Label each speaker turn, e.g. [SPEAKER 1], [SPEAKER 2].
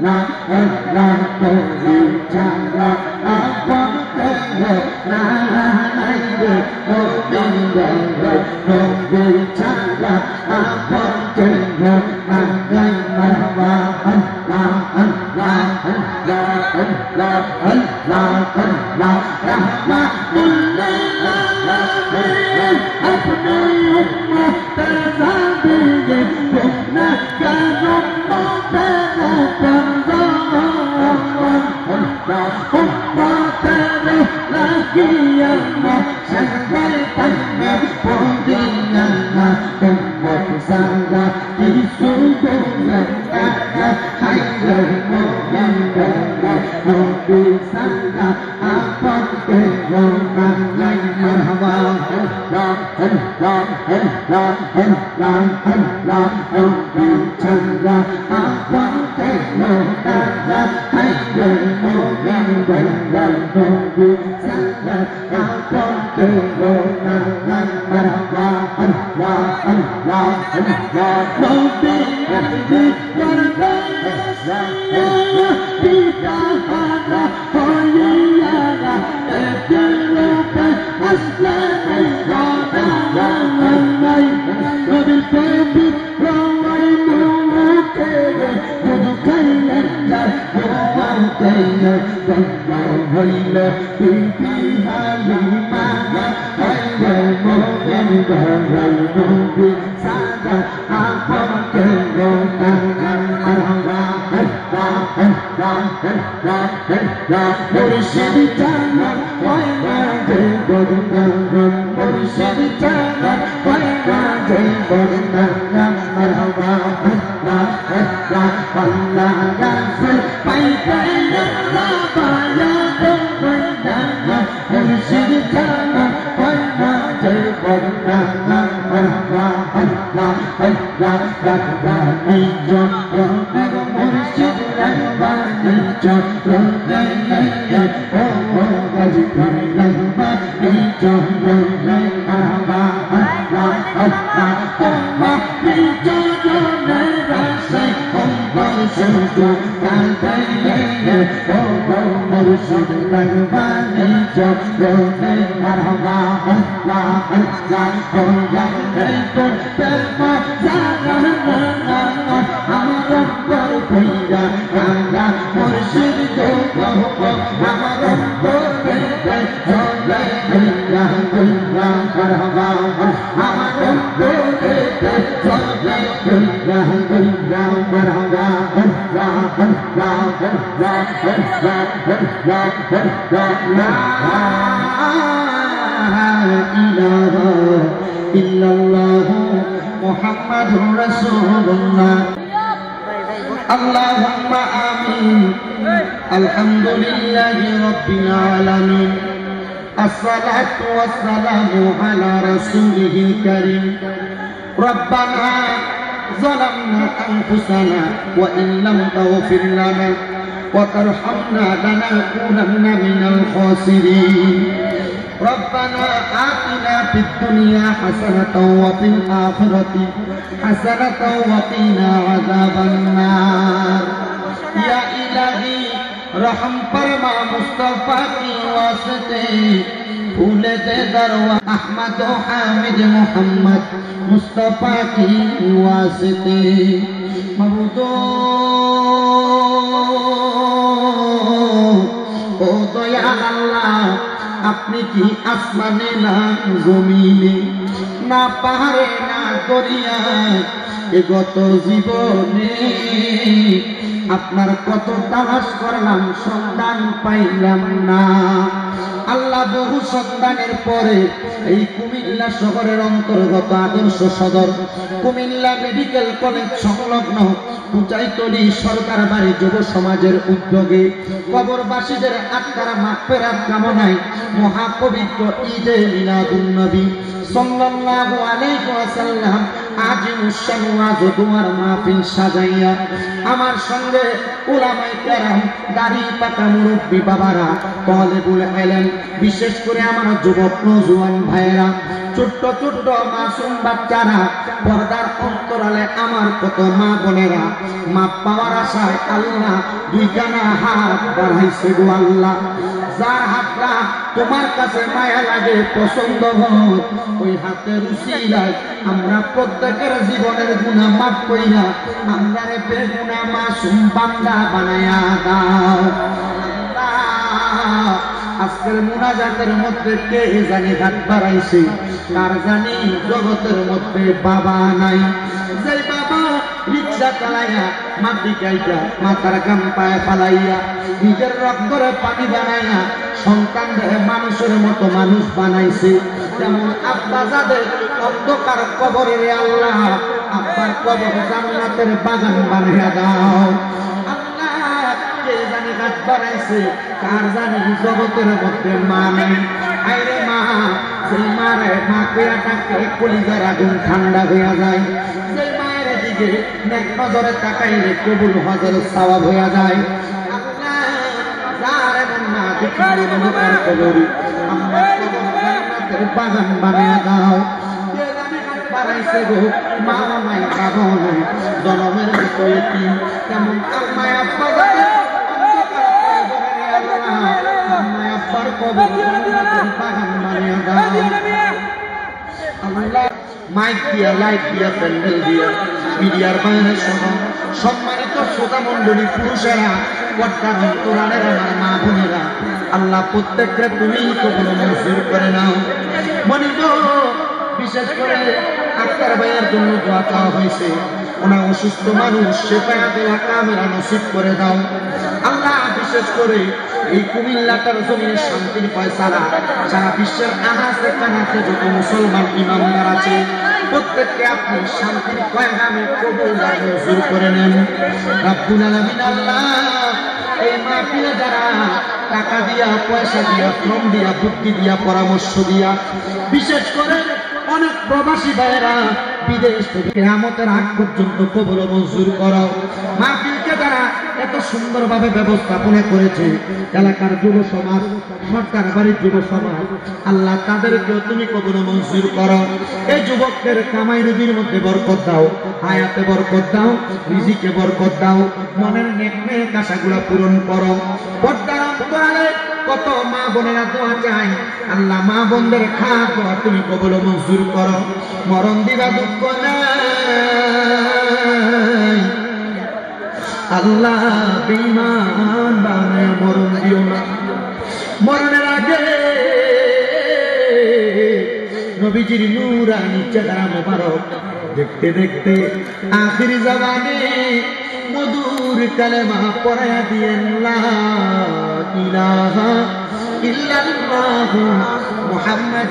[SPEAKER 1] la la kori chala apon tero la naide govinda govi chala apon tero nagai marwa la la la la la la rahmatullah apne ummat tazabige na karam Allahumma amin. Alhamdulillahi rabbil alamin. Assalatu wassalamu ala rasulihil karim. Rabbana zalamna anfusana wa in lam taghfir lana wa tarhamna lanakunanna minal khasirin. Rabbana atina fid dunya hasanatan wa fil akhirati hasanatan wa qina adzaban nar. Ya ilahi रहम फरमा मुस्तफा की वास्ते फूल दे दरवा अहमद हामिद मोहम्मद मुस्तफा की वास्ते मबूदो ओ दया अल्लाह अपनी की आसमाने ना जमीने ना पाहाड़े ना दरियाয় এগত জীবনে আপনার কত তালাশ করলাম সন্ধান পাইলাম না। আল্লাহ বহু সন্ধানের পরে এই কুমিল্লা শহরের অন্তর্গত আদর্শ সদর কুমিল্লা মেডিকেল কলেজ সংলগ্ন কুচাইতলী সরকার বাড়ি যুব সমাজের উদ্যোগে কবরবাসীদের আত্মার মাগফিরাত কামনায় মহাপবিত্র ঈদে মিলাদুন নবী সাল্লাল্লাহু আলাইহি ওয়াসাল্লাম আজিমুশ-শান ওয়াজ দুয়ার মাহফিল সাজাইয়া আমার সঙ্গে উলামায়ে কেরাম দাড়ি পাকা মুরব্বী বাবারা তালেবুল ইলম বিশেষ করে আমার যুবক নওজোয়ান ভাইয়েরা, ছোট্ট ছোট্ট মাসুম বাচ্চারা, পর্দার অন্তরালে আমার কত মা বোনেরা মাপ পাওয়ার আশায় আল্লাহ দুইখানা হাত বাড়াইছে গো আল্লাহ। যার হাতটা তোমার কাছে মায়া লাগে, পছন্দ হয়, ওই হাতের উসিলায় আমরা প্রত্যেকের জীবনের গুনাহ মাফ কইরা আমরা বেগুনাহ মাসুম বান্দা বানায়া দাও। আজকের মুনাজাতের মধ্যে কে জানি হাত বাড়াইছে, কার জানি জগতের মধ্যে বাবা নাই। যে বাবা রিক্সা চালাইয়া মাটি কাইটা মাথার গাম পায়ে ফালাইয়া নিজের রক্তরে পানি বানাইয়া সন্তানদের মানুষের মতো মানুষ বানাইছে, যেমন আব্বা যাদের অন্ধকার কবরের আল্লাহ আব্বার কবর জান্নাতের বাগান বানাইয়া দাও। কে জানি হাত বাড়াইছে, কার জানি জগতের মধ্যে মা নেই। আইরে মা, সেই মারে মা পেয়াটাকে কলিজার আগুন ঠান্ডা হইয়া যায়। সেই মায়ের দিকে নেক নজরে তাকাইলে কবুল হজর সওয়াব হইয়া যায়। যার এমন মা দেখিলে মনে করে কবরি আমার কবর জান্নাতের বাগান বানিয়ে দাও। কে জানি হাত বাড়াইছে গো, মা নাই বাবা নাই, জনমের ভিতরে কি কেমন আম্মায় আব্বা যাদের মাইক দিয়া লাইট দিয়া প্যান্ডেল দিয়া মিডিয়ার বাইরে সম্মানিত শ্রোতা মন্ডলী, পুরুষেরা, পর্দার অন্তরালের আমার মা বোনেরা, আল্লাহ প্রত্যেককে তুমি কবুল মঞ্জুর করে নাও। মনিব বিশেষ করে আক্তার ভাইয়ের জন্য দোয়া চাওয়া হয়েছে, ওনার অসুস্থ মানুষ শেফায়াতের কামেরা নসিব করে দাও আল্লাহ। বিশেষ করে এই কুমিল্লাটার জমিনে শান্তির ফয়সালা সারা বিশ্বের আনাচে কানাচে যত মুসলমান ইমানদার আছে প্রত্যেককে আপনি শান্তির পয়গামে কবুল আর মঞ্জুর করে নেন রব্বুল আলামিন। আল্লাহ, এই মাহফিলে যারা টাকা দিয়া, পয়সা দিয়া, শ্রম দিয়া, বুদ্ধি দিয়া, পরামর্শ দিয়া, বিশেষ করে অনেক প্রবাসী ভাইয়েরা বিদেশ থেকে কিয়ামতের আগ পর্যন্ত কবুল মঞ্জুর করো। মাহফিলকে যারা এত সুন্দরভাবে ব্যবস্থাপনা করেছে, এলাকার যুব সমাজ, সরকার বাড়ির যুব সমাজ, আল্লাহ তাদেরকেও তুমি কবুল মঞ্জুর করো। এই যুবকদের কামাই রুজির মধ্যে বরকত দাও, হায়াতে বরকত দাও, রিজিকে বরকত দাও, মনের নেক নেক আশাগুলো পূরণ করো। পর্দার অন্তরালে কত মা বোনেরা দোয়া চাই, আল্লাহ মা বোনদের খাওয়া দোয়া তুমি কবুল মঞ্জুর করো। মরণ দিবা দুঃখ নাই আল্লাহ, বেঈমান বানায় মরণ দিও না। মরণের আগে নবীজির নূরানি চেহারা মোবারক দেখতে দেখতে আখির জামানে মধুর কালেমা পড়ায়া দিয়েন, লা ইলাহা ইল্লাল্লাহু মুহাম্মাদুর